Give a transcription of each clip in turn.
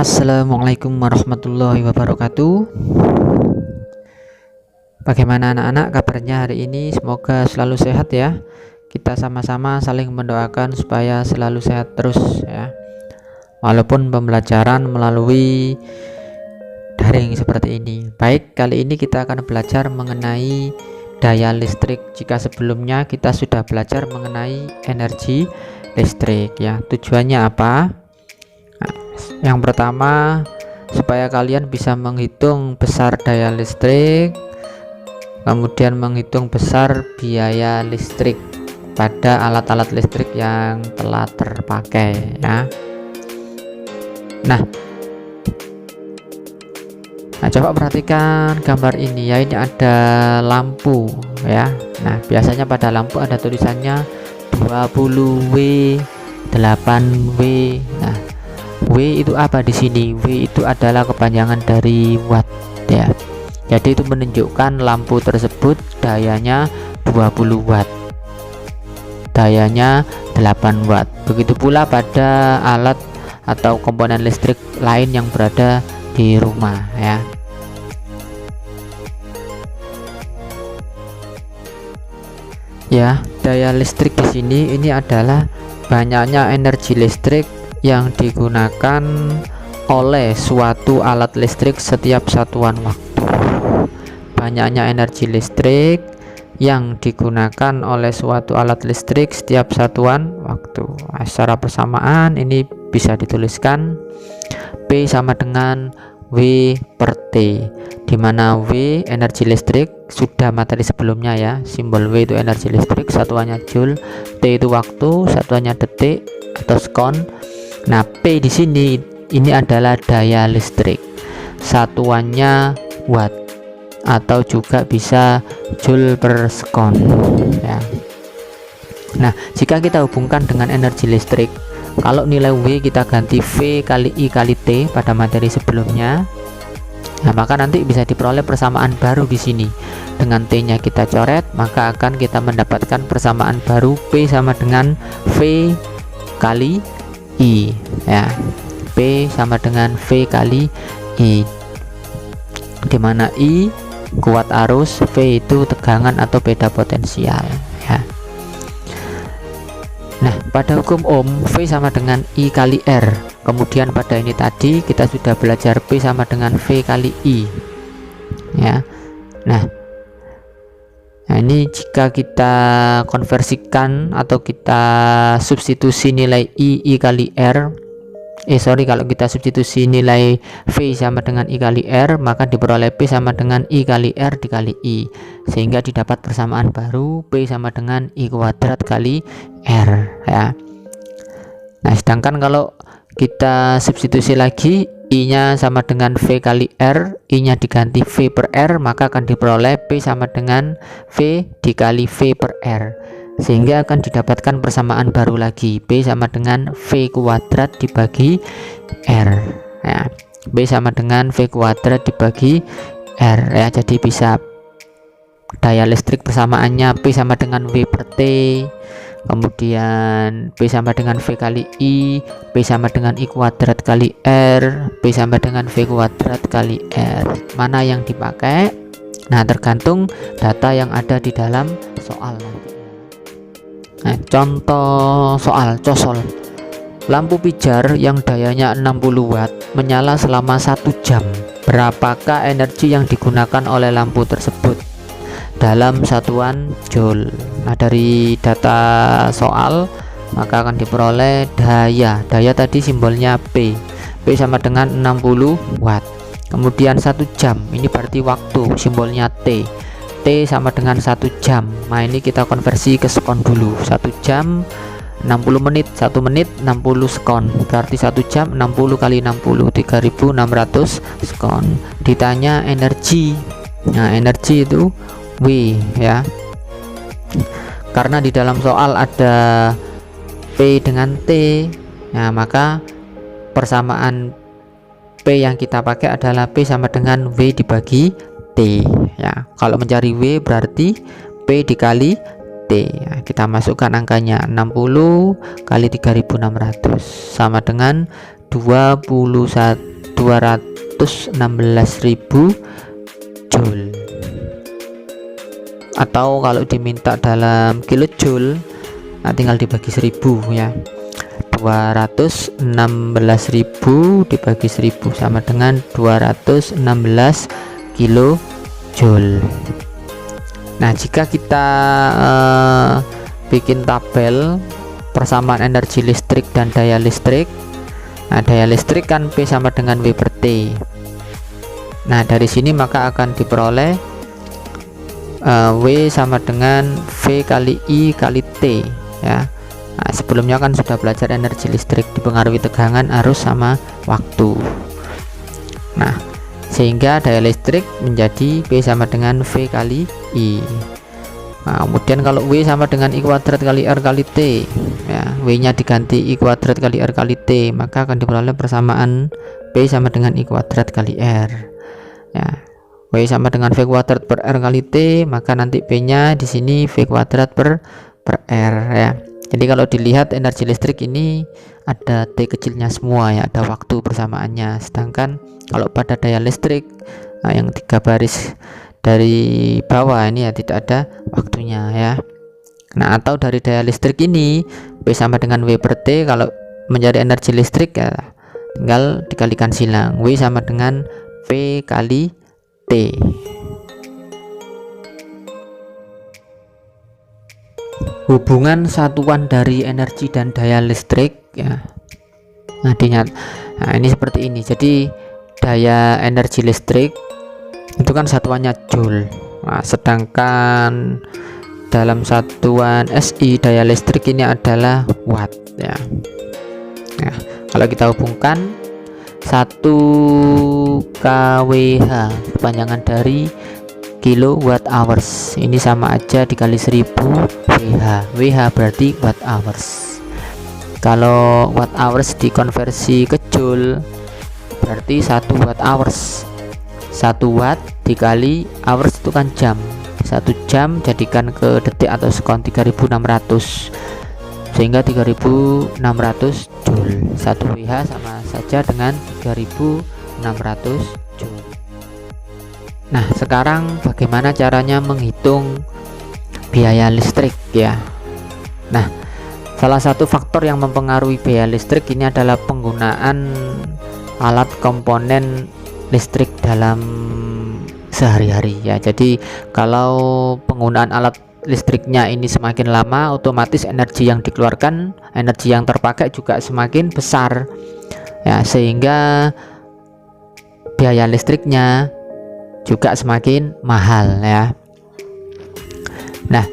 Assalamualaikum warahmatullahi wabarakatuh. Bagaimana anak-anak kabarnya hari ini? Semoga selalu sehat ya. Kita sama-sama saling mendoakan supaya selalu sehat terus ya. Walaupun pembelajaran melalui daring seperti ini. Baik, kali ini kita akan belajar mengenai daya listrik. Jika sebelumnya kita sudah belajar mengenai energi listrik ya. Tujuannya apa? Yang pertama, supaya kalian bisa menghitung besar daya listrik, kemudian menghitung besar biaya listrik pada alat-alat listrik yang telah terpakai ya. Nah, coba perhatikan gambar ini ya. Ini ada lampu ya. Nah, biasanya pada lampu ada tulisannya 20W, 8W. Nah, W itu apa di sini? W itu adalah kepanjangan dari watt ya. Jadi itu menunjukkan lampu tersebut dayanya 20 watt. Dayanya 8 watt. Begitu pula pada alat atau komponen listrik lain yang berada di rumah ya. Ya, daya listrik di sini ini adalah banyaknya energi listrik yang digunakan oleh suatu alat listrik setiap satuan waktu. Banyaknya energi listrik yang digunakan oleh suatu alat listrik setiap satuan waktu. Nah, secara persamaan ini bisa dituliskan P sama dengan W per T, di mana W energi listrik sudah materi sebelumnya ya. Simbol W itu energi listrik, satuannya joule, T itu waktu, satuannya detik atau sekon. Nah, P di sini ini adalah daya listrik, satuannya watt atau juga bisa joule per sekon ya. Nah, jika kita hubungkan dengan energi listrik, kalau nilai W kita ganti V kali I kali T pada materi sebelumnya, nah maka nanti bisa diperoleh persamaan baru di sini. Dengan T-nya kita coret, maka akan kita mendapatkan persamaan baru P sama dengan V kali I ya. P sama dengan V kali I, di mana I kuat arus, V itu tegangan atau beda potensial ya. Nah, pada hukum Ohm V sama dengan I kali R. Kemudian pada ini tadi kita sudah belajar P sama dengan V kali I ya. Nah, ini jika kita konversikan atau kita substitusi nilai I kali R, kalau kita substitusi nilai V sama dengan I kali R, maka diperoleh P sama dengan I kali R dikali I, sehingga didapat persamaan baru P sama dengan I kuadrat kali R ya. Nah, sedangkan kalau kita substitusi lagi, I nya sama dengan V kali R, I nya diganti V per R, maka akan diperoleh P sama dengan V dikali V per R, sehingga akan didapatkan persamaan baru lagi, P sama dengan V kuadrat dibagi R ya. P sama dengan V kuadrat dibagi R ya. Jadi bisa daya listrik persamaannya P sama dengan W per T, kemudian P sama dengan V kali I, P sama dengan I kuadrat kali R, P sama dengan V kuadrat kali R. Mana yang dipakai? Nah, tergantung data yang ada di dalam soal nanti. Nah, contoh soal cosol. Lampu pijar yang dayanya 60 watt menyala selama 1 jam. Berapakah energi yang digunakan oleh lampu tersebut dalam satuan joule? Nah, dari data soal maka akan diperoleh daya tadi simbolnya P sama dengan 60 watt. Kemudian 1 jam ini berarti waktu, simbolnya T sama dengan 1 jam. Nah, ini kita konversi ke sekon dulu. 1 jam 60 menit, 1 menit 60 sekon, berarti 1 jam 60 kali 60 3600 sekon. Ditanya energi. Nah, energi itu W ya. Karena di dalam soal ada P dengan T, nah maka persamaan P yang kita pakai adalah P sama dengan W dibagi T ya. Kalau mencari W berarti P dikali T ya. Kita masukkan angkanya 60 kali 3600 sama dengan 21 216.000 joule, atau kalau diminta dalam kilojoule, nah tinggal dibagi 1000 ya. 216.000 dibagi 1000 sama dengan 216 kilojoule. Nah, jika kita bikin tabel persamaan energi listrik dan daya listrik, nah daya listrik kan P sama dengan W per T. Nah, dari sini maka akan diperoleh W sama dengan V kali I kali T ya. Nah, sebelumnya kan sudah belajar energi listrik dipengaruhi tegangan, arus, sama waktu. Nah, sehingga daya listrik menjadi P sama dengan V kali I. Nah, kemudian kalau W sama dengan I kuadrat kali R kali T ya, W nya diganti I kuadrat kali R kali T, maka akan diperoleh persamaan P sama dengan I kuadrat kali R ya. W sama dengan V kuadrat per R kali T, maka nanti P nya di sini V kuadrat per R ya. Jadi kalau dilihat energi listrik ini ada T kecilnya semua ya, ada waktu persamaannya. Sedangkan kalau pada daya listrik, nah yang 3 baris dari bawah ini ya tidak ada waktunya ya. Nah, atau dari daya listrik ini P sama dengan W per T, kalau mencari energi listrik ya tinggal dikalikan silang, W sama dengan V kali T. Hubungan satuan dari energi dan daya listrik ya. Nah, ini seperti ini. Jadi daya energi listrik itu kan satuannya joule. Nah, sedangkan dalam satuan SI daya listrik ini adalah watt ya. Nah, kalau kita hubungkan 1 kWh kepanjangan dari kilowatt hours, ini sama aja dikali 1000 WH berarti watt hours. Kalau watt hours dikonversi ke joule berarti 1 watt hours, 1 watt dikali hours itu kan jam, 1 jam jadikan ke detik atau sekon 3600, sehingga 3600 joule. 1 WH sama saja dengan 3600 joule. Nah, sekarang bagaimana caranya menghitung biaya listrik ya. Nah, salah satu faktor yang mempengaruhi biaya listrik ini adalah penggunaan alat komponen listrik dalam sehari-hari ya. Jadi kalau penggunaan alat listriknya ini semakin lama, otomatis energi yang dikeluarkan, energi yang terpakai juga semakin besar ya, sehingga biaya listriknya juga semakin mahal ya. Nah,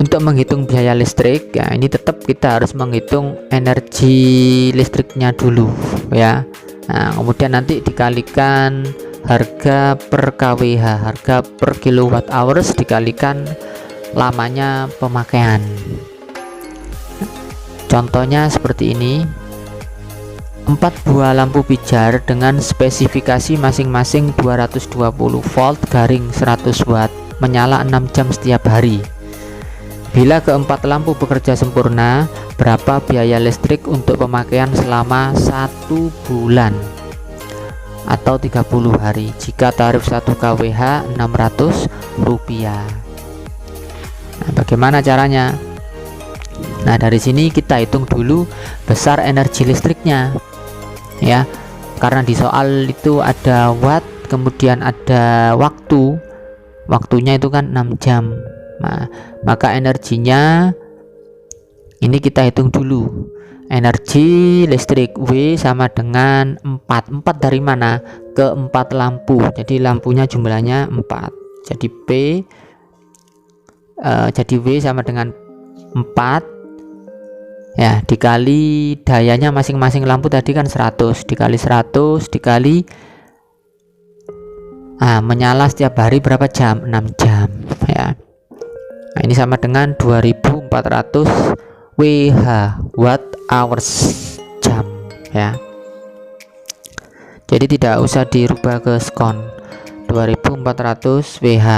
untuk menghitung biaya listrik ya, ini tetap kita harus menghitung energi listriknya dulu ya. Nah, kemudian nanti dikalikan harga per kWh, harga per kilowatt hours dikalikan lamanya pemakaian. Contohnya seperti ini. 4 buah lampu pijar dengan spesifikasi masing-masing 220 volt garing 100 watt menyala 6 jam setiap hari. Bila keempat lampu bekerja sempurna, berapa biaya listrik untuk pemakaian selama 1 bulan atau 30 hari jika tarif 1 kWh Rp600? Nah, bagaimana caranya? Nah, dari sini kita hitung dulu besar energi listriknya ya, karena di soal itu ada watt, kemudian ada waktunya itu kan 6 jam. Nah, maka energinya ini kita hitung dulu. Energi listrik W sama dengan 4 dari mana? Ke 4 lampu, jadi lampunya jumlahnya 4, jadi jadi W sama dengan 4 ya, dikali dayanya masing-masing lampu tadi kan 100, dikali 100 dikali menyala setiap hari berapa jam? 6 jam ya. Nah, ini sama dengan 2400 WH, watt hours, jam ya. Jadi tidak usah dirubah ke skon, 2400 WH.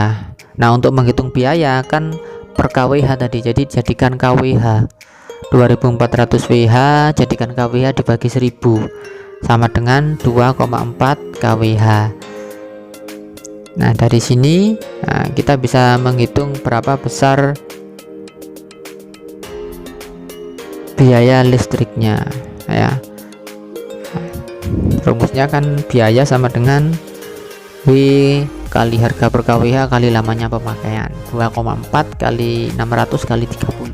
Nah, untuk menghitung biaya kan per kWh tadi, jadi jadikan kWh 2400 WH, jadikan kWh dibagi 1000. sama dengan 2,4 kWh. Nah, dari sini kita bisa menghitung berapa besar biaya listriknya ya. Rumusnya kan biaya sama dengan W kali harga per kWh kali lamanya pemakaian. 2,4 kali 600 kali 30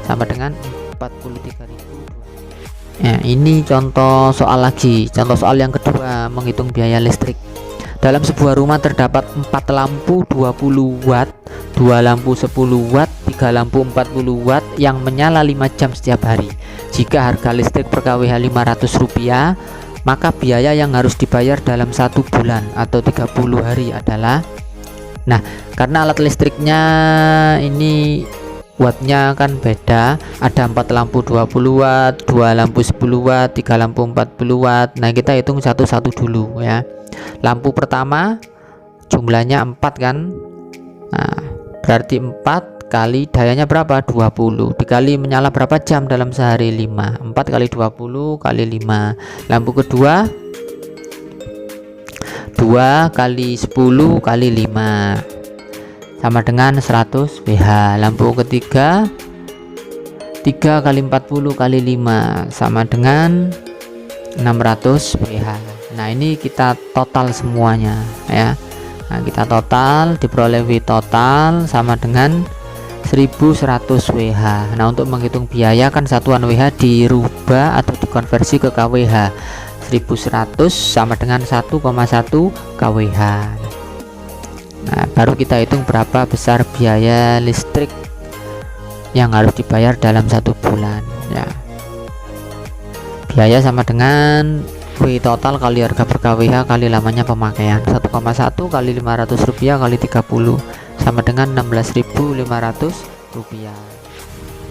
sama dengan 43.000. Nah, ini contoh soal lagi. Contoh soal yang kedua, menghitung biaya listrik. Dalam sebuah rumah terdapat 4 lampu 20 watt, 2 lampu 10 watt, 3 lampu 40 watt yang menyala 5 jam setiap hari. Jika harga listrik per kWh Rp500, maka biaya yang harus dibayar dalam 1 bulan atau 30 hari adalah, nah karena alat listriknya ini wattnya kan beda, ada 4 lampu 20 watt, 2 lampu 10 watt, 3 lampu 40 watt. Nah, kita hitung satu-satu dulu ya. Lampu pertama jumlahnya 4 kan, nah berarti 4 kali dayanya berapa, 20 dikali menyala berapa jam dalam sehari, 5. 4 kali 20 kali 5. Lampu kedua 2 kali 10 kali 5 sama dengan 100 Wh. Lampu ketiga 3 kali 40 kali 5 sama dengan 600 Wh. Nah, ini kita total semuanya ya. Nah, kita total, diperoleh W total sama dengan 1100 Wh. Nah, untuk menghitung biaya kan satuan Wh dirubah atau dikonversi ke kWh. 1100 sama dengan 1,1 kWh. Nah, baru kita hitung berapa besar biaya listrik yang harus dibayar dalam 1 bulan ya. Biaya sama dengan W total kali harga per kWh kali lamanya pemakaian. 1,1 kali Rp500 kali 30 sama dengan Rp16.500.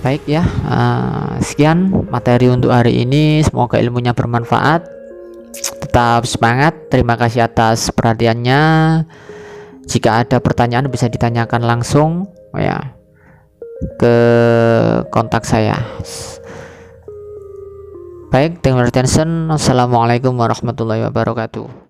Baik ya, sekian materi untuk hari ini. Semoga ilmunya bermanfaat. Tetap semangat. Terima kasih atas perhatiannya. Jika ada pertanyaan bisa ditanyakan langsung ya ke kontak saya. Baik, terima kasih. Assalamualaikum warahmatullahi wabarakatuh.